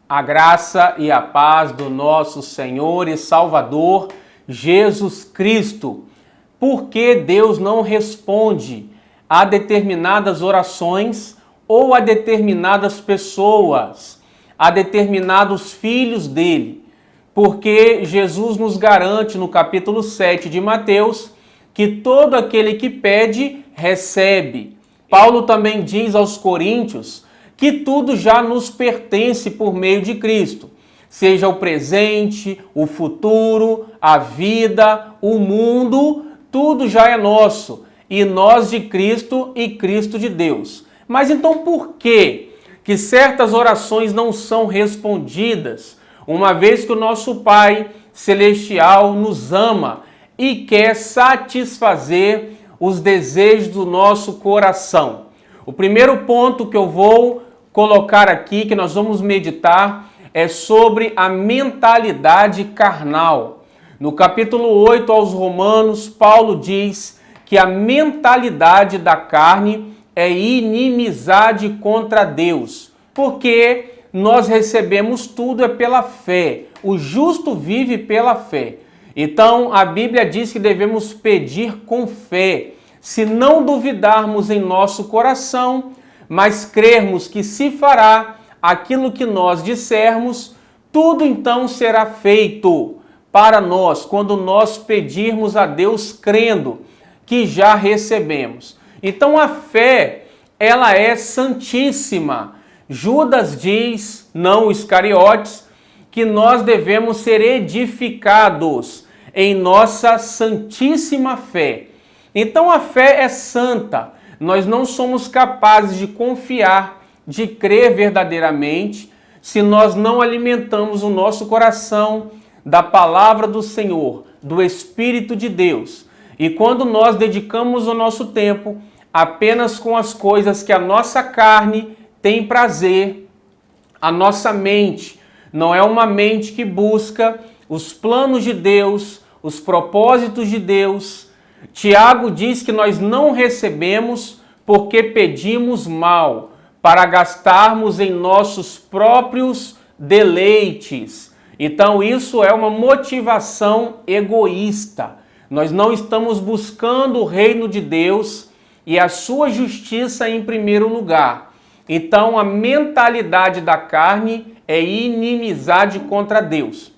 A graça e a paz do nosso Senhor e Salvador Jesus Cristo. Por que Deus não responde a determinadas orações ou a determinadas pessoas, a determinados filhos dele? Porque Jesus nos garante no capítulo 7 de Mateus que todo aquele que pede, recebe. Paulo também diz aos Coríntios que tudo já nos pertence por meio de Cristo, seja o presente, o futuro, a vida, o mundo, tudo já é nosso, e nós de Cristo e Cristo de Deus. Mas então por que certas orações não são respondidas, uma vez que o nosso Pai Celestial nos ama e quer satisfazer os desejos do nosso coração? O primeiro ponto que eu vou colocar aqui, que nós vamos meditar, é sobre a mentalidade carnal. No capítulo 8 aos Romanos, Paulo diz que a mentalidade da carne é inimizade contra Deus, porque nós recebemos tudo pela fé. O justo vive pela fé. Então, a Bíblia diz que devemos pedir com fé, se não duvidarmos em nosso coração, mas crermos que se fará aquilo que nós dissermos, tudo então será feito para nós, quando nós pedirmos a Deus crendo que já recebemos. Então a fé, ela é santíssima. Judas diz, não Iscariotes, que nós devemos ser edificados em nossa santíssima fé. Então a fé é santa. Nós não somos capazes de confiar, de crer verdadeiramente, se nós não alimentamos o nosso coração da palavra do Senhor, do Espírito de Deus. E quando nós dedicamos o nosso tempo apenas com as coisas que a nossa carne tem prazer, a nossa mente não é uma mente que busca os planos de Deus, os propósitos de Deus. Tiago diz que nós não recebemos porque pedimos mal, para gastarmos em nossos próprios deleites. Então isso é uma motivação egoísta. Nós não estamos buscando o reino de Deus e a sua justiça em primeiro lugar. Então a mentalidade da carne é inimizade contra Deus.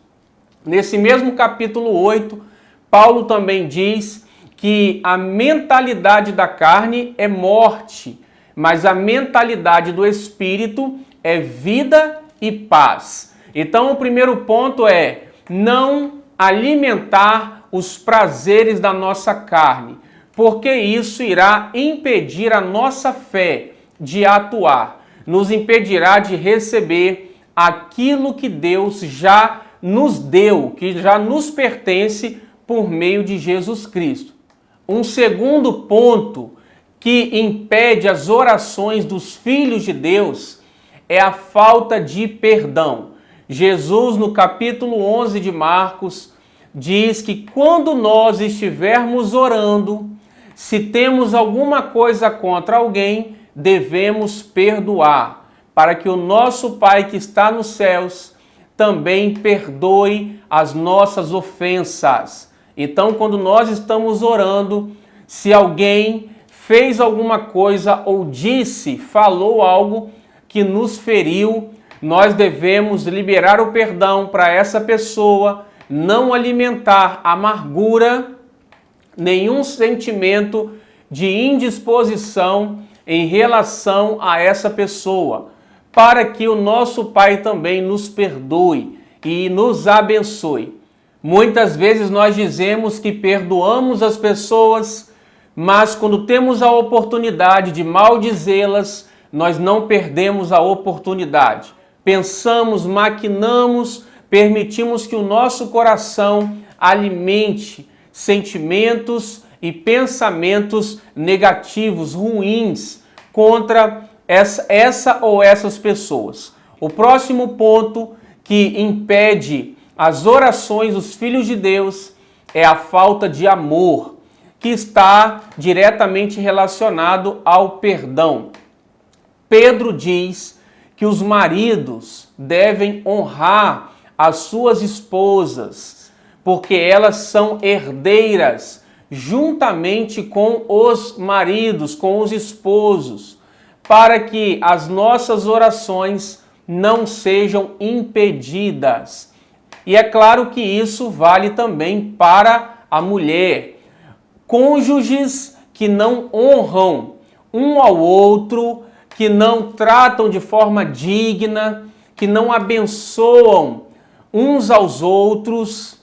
Nesse mesmo capítulo 8, Paulo também diz que a mentalidade da carne é morte, mas a mentalidade do Espírito é vida e paz. Então o primeiro ponto é não alimentar os prazeres da nossa carne, porque isso irá impedir a nossa fé de atuar, nos impedirá de receber aquilo que Deus já nos deu, que já nos pertence por meio de Jesus Cristo. Um segundo ponto que impede as orações dos filhos de Deus é a falta de perdão. Jesus, no capítulo 11 de Marcos, diz que quando nós estivermos orando, se temos alguma coisa contra alguém, devemos perdoar, para que o nosso Pai que está nos céus também perdoe as nossas ofensas. Então, quando nós estamos orando, se alguém fez alguma coisa ou falou algo que nos feriu, nós devemos liberar o perdão para essa pessoa, não alimentar amargura, nenhum sentimento de indisposição em relação a essa pessoa, para que o nosso Pai também nos perdoe e nos abençoe. Muitas vezes nós dizemos que perdoamos as pessoas, mas quando temos a oportunidade de maldizê-las, nós não perdemos a oportunidade. Pensamos, maquinamos, permitimos que o nosso coração alimente sentimentos e pensamentos negativos, ruins, contra essa ou essas pessoas. O próximo ponto que impede as orações dos filhos de Deus é a falta de amor, que está diretamente relacionado ao perdão. Pedro diz que os maridos devem honrar as suas esposas, porque elas são herdeiras juntamente com os maridos, com os esposos, para que as nossas orações não sejam impedidas. E é claro que isso vale também para a mulher. Cônjuges que não honram um ao outro, que não tratam de forma digna, que não abençoam uns aos outros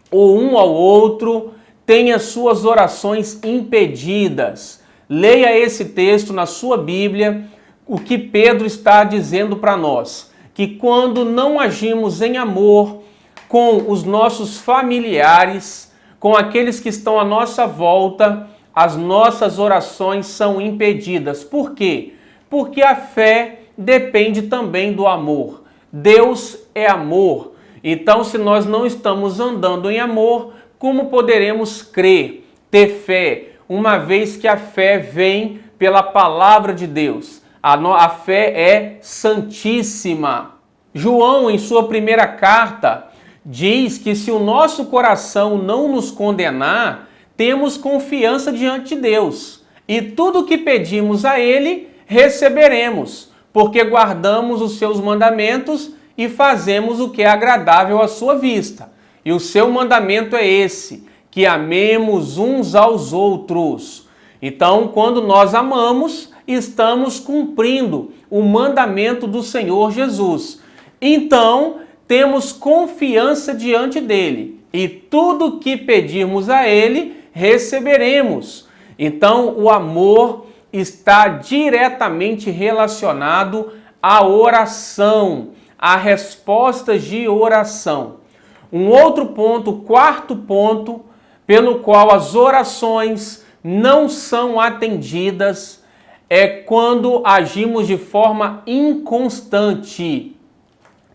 ou um ao outro, têm as suas orações impedidas. Leia esse texto na sua Bíblia, o que Pedro está dizendo para nós, que quando não agimos em amor com os nossos familiares, com aqueles que estão à nossa volta, as nossas orações são impedidas. Por quê? Porque a fé depende também do amor. Deus é amor. Então, se nós não estamos andando em amor, como poderemos crer, ter fé, uma vez que a fé vem pela palavra de Deus? A fé é santíssima. João, em sua primeira carta, diz que se o nosso coração não nos condenar, temos confiança diante de Deus. E tudo que pedimos a Ele, receberemos, porque guardamos os seus mandamentos e fazemos o que é agradável à sua vista. E o seu mandamento é esse, que amemos uns aos outros. Então, quando nós amamos, estamos cumprindo o mandamento do Senhor Jesus. Então, temos confiança diante dele e tudo que pedirmos a ele, receberemos. Então, o amor está diretamente relacionado à oração, a respostas de oração. Um outro ponto, quarto ponto, pelo qual as orações não são atendidas, é quando agimos de forma inconstante.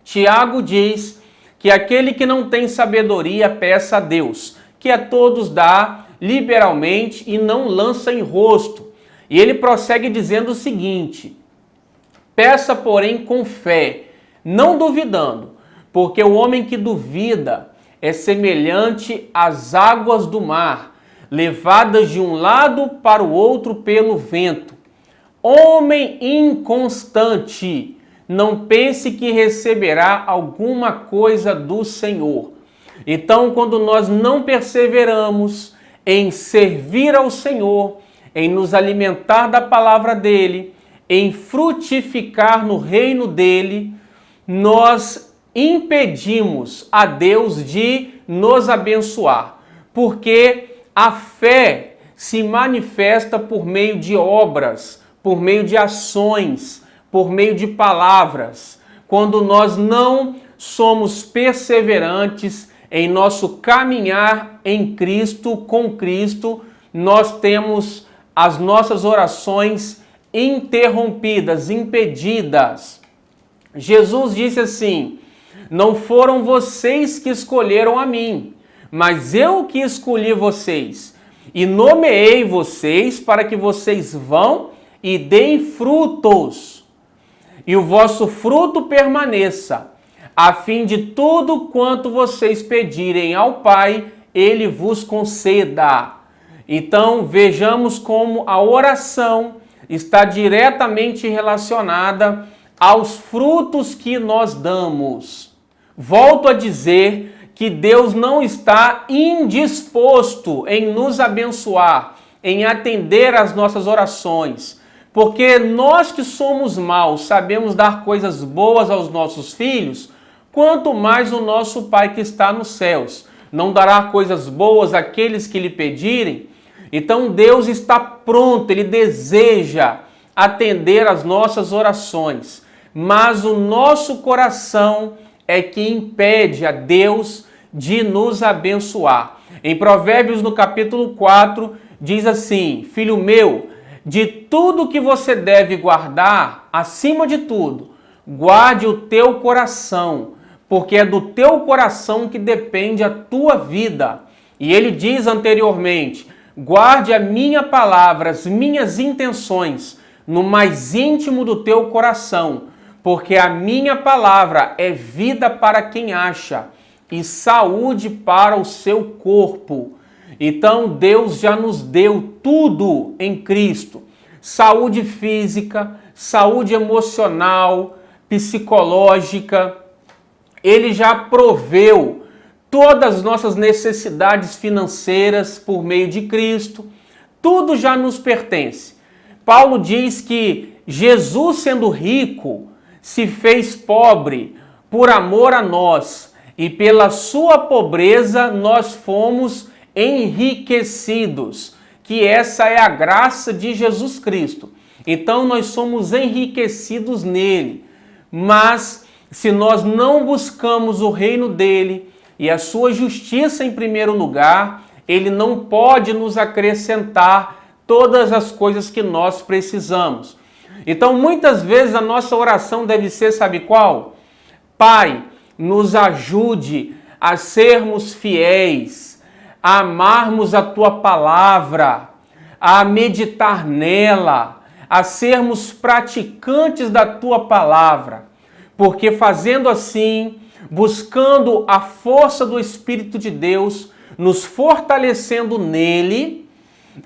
Tiago diz que aquele que não tem sabedoria peça a Deus, que a todos dá liberalmente e não lança em rosto. E ele prossegue dizendo o seguinte: peça, porém, com fé, não duvidando, porque o homem que duvida é semelhante às águas do mar, levadas de um lado para o outro pelo vento. Homem inconstante, não pense que receberá alguma coisa do Senhor. Então, quando nós não perseveramos em servir ao Senhor, em nos alimentar da palavra dele, em frutificar no reino dele, nós impedimos a Deus de nos abençoar, porque a fé se manifesta por meio de obras, por meio de ações, por meio de palavras. Quando nós não somos perseverantes em nosso caminhar em Cristo, com Cristo, nós temos as nossas orações interrompidas, impedidas. Jesus disse assim: não foram vocês que escolheram a mim, mas eu que escolhi vocês e nomeei vocês para que vocês vão e deem frutos, e o vosso fruto permaneça, a fim de tudo quanto vocês pedirem ao Pai, Ele vos conceda. Então, vejamos como a oração está diretamente relacionada aos frutos que nós damos. Volto a dizer que Deus não está indisposto em nos abençoar, em atender às nossas orações, porque nós que somos maus sabemos dar coisas boas aos nossos filhos, quanto mais o nosso Pai que está nos céus não dará coisas boas àqueles que lhe pedirem. Então Deus está pronto, Ele deseja atender às nossas orações, mas o nosso coração é que impede a Deus de nos abençoar. Em Provérbios, no capítulo 4, diz assim: filho meu, de tudo que você deve guardar, acima de tudo, guarde o teu coração, porque é do teu coração que depende a tua vida. E ele diz anteriormente: guarde a minha palavra, as minhas intenções, no mais íntimo do teu coração, porque a minha palavra é vida para quem acha e saúde para o seu corpo. Então Deus já nos deu tudo em Cristo: saúde física, saúde emocional, psicológica. Ele já proveu todas as nossas necessidades financeiras por meio de Cristo. Tudo já nos pertence. Paulo diz que Jesus, sendo rico, se fez pobre por amor a nós, e pela sua pobreza nós fomos enriquecidos, que essa é a graça de Jesus Cristo. Então nós somos enriquecidos nele. Mas se nós não buscamos o reino dele e a sua justiça em primeiro lugar, ele não pode nos acrescentar todas as coisas que nós precisamos. Então, muitas vezes a nossa oração deve ser, sabe qual? Pai, nos ajude a sermos fiéis, a amarmos a tua palavra, a meditar nela, a sermos praticantes da tua palavra. Porque fazendo assim, buscando a força do Espírito de Deus, nos fortalecendo nele,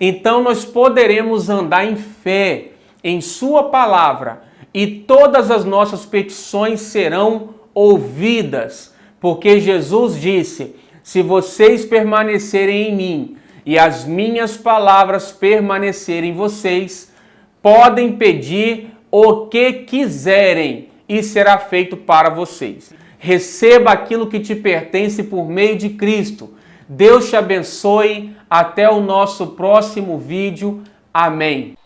então nós poderemos andar em fé, em sua palavra, e todas as nossas petições serão ouvidas, porque Jesus disse: se vocês permanecerem em mim e as minhas palavras permanecerem em vocês, podem pedir o que quiserem e será feito para vocês. Receba aquilo que te pertence por meio de Cristo. Deus te abençoe. Até o nosso próximo vídeo. Amém.